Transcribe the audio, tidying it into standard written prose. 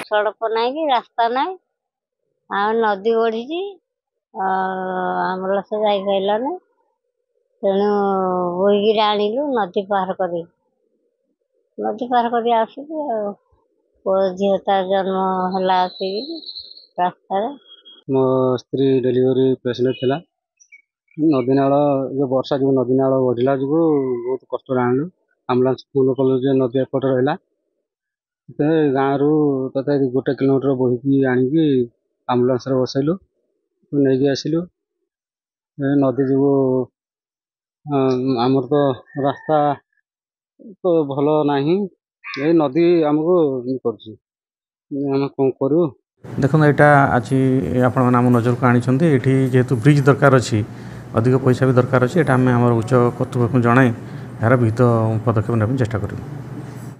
सड़क नहीं कि रास्ता नहीं आ नदी बढ़ी आम्बुलांस जापारानी तेणु बोईकि आणिलु नदी पार कर आसिक झील तार जन्म है रास्ता मो स्त्री डेलीवरी पेशेंट थिला नदी नाल जो वर्षा जो नदी नाल बढ़ला जो बहुत कष्ट आणलु आम्बुलांस फुल कलु नदी एपट रहा गाँव रु तथा 1 किलोमीटर बोहीकि आणिकी आम्बुलांस बसैलु नहीं आसिलु नदी जो आमर तो रास्ता तो भल नहीं नदी आमको कौन करूँ देखो यहाँ आज आप नजर को आनी जेहेतु ब्रिज दरकार अच्छी अधिक पैसा भी दरकार अच्छी आम उच्च कर्तृपक्ष जन यार विहित पदक्षेप चेष्टा करूँ।